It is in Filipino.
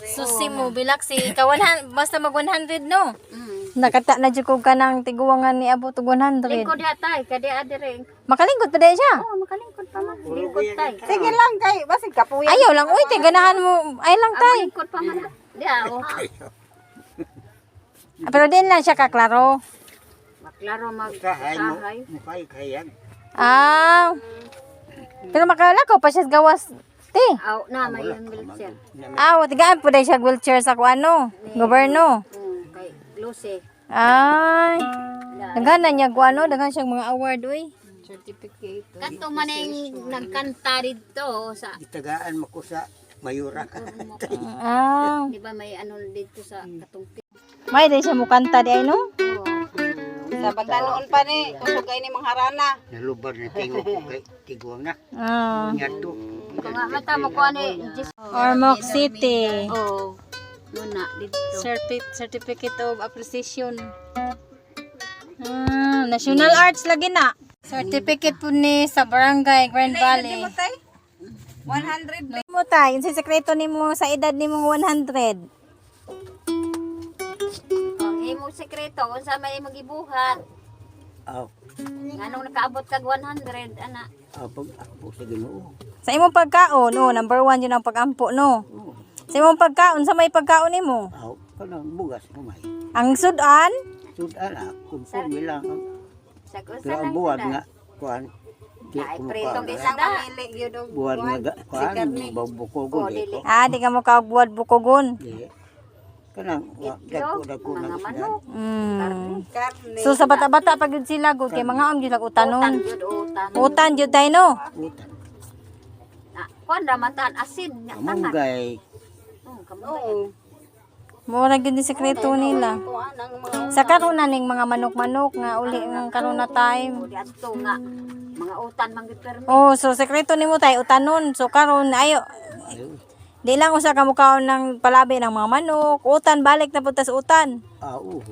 Susi mo bilak si ka 100 basta mag 100 no. Mm. Nakata na jud ko kanang tiguangan ni abot og 100. Lingkod hatay, kadi adire. Makalingkod pa dai siya. Oh, makalingkod pa man. Lingkod tay. Sige lang kay basig kapuya. Ayaw lang uy, te ganahan mo. Ay lang tay. Lingkod pa man. Dia oh. Pero din lang siya kaklaro. Maklaro Kahay mo. magsahay. Mukhay kayan. Ah. Pero makalako pa siya sa gawas. Te. Aw na may yung wheelchair. Ah, tigaan po dai siya wheelchair sa kuano. Gobyerno. Kay Lucy. Ay. Daghan na niya kuano, daghan siyang mga award uy. Certificate. Kanto man yung nagkanta dito sa Itagaan mo ko sa Mayura ka. Ah. di ba may ano dito sa katungpi. May dai siya mo kanta di ay no? Sa banda noon pa ni kusugay ni mangharana. Nalubar na tingo ko kay tiguang na. Ah. Nyato. Mga mata mo ko ani Ormoc City. oh. Muna dito. Certificate of Appreciation. Ah, National Arts lagi na. Certificate po ni sa Barangay Grand Valley. 100. Mo tay, yung sekreto nimo sa edad nimo 100. Ang imong sekreto unsa may magibuhat. Aw. Nganong nakaabot kag 100 ana. Pag ako sa Ginoo. Sa imong pagkaon, number 1 yun ang pagampo, no? Sa imong pagkaon, sa may pagkaon nimo? Aw, kanang bugas gamay. Ang sudan, Sudan kung bilang Sa pero usa ang lang buwad sila. nga kuan. Di Ay, ko pritong mukha. isda. Pili gyud og Buwad nga kuan, babuko ko Oh, di dili. ko. di ka mo kaagbuad bukogon. Di. Kanang dako Mga na manok. karne. So sa bata-bata pag yun sila, gud kay mga om yun lang Utan utanon. jud utan. Utan yun tayo, no? Utan. Kuan ra man tan asin nya tanan. Amunggay. Kamugay. Oo. Mura gyud ni sekreto nila. Kuan ang mga Sa karon na ning mga manok-manok nga uli ng karon na time. Di ato nga mga utan man gid permi. Oh, so sekreto nimo tay utanon. So karon ayo di lang usa ka mukaon ng palabi ng mga manok. Utan balik na punta sa utan. Oo.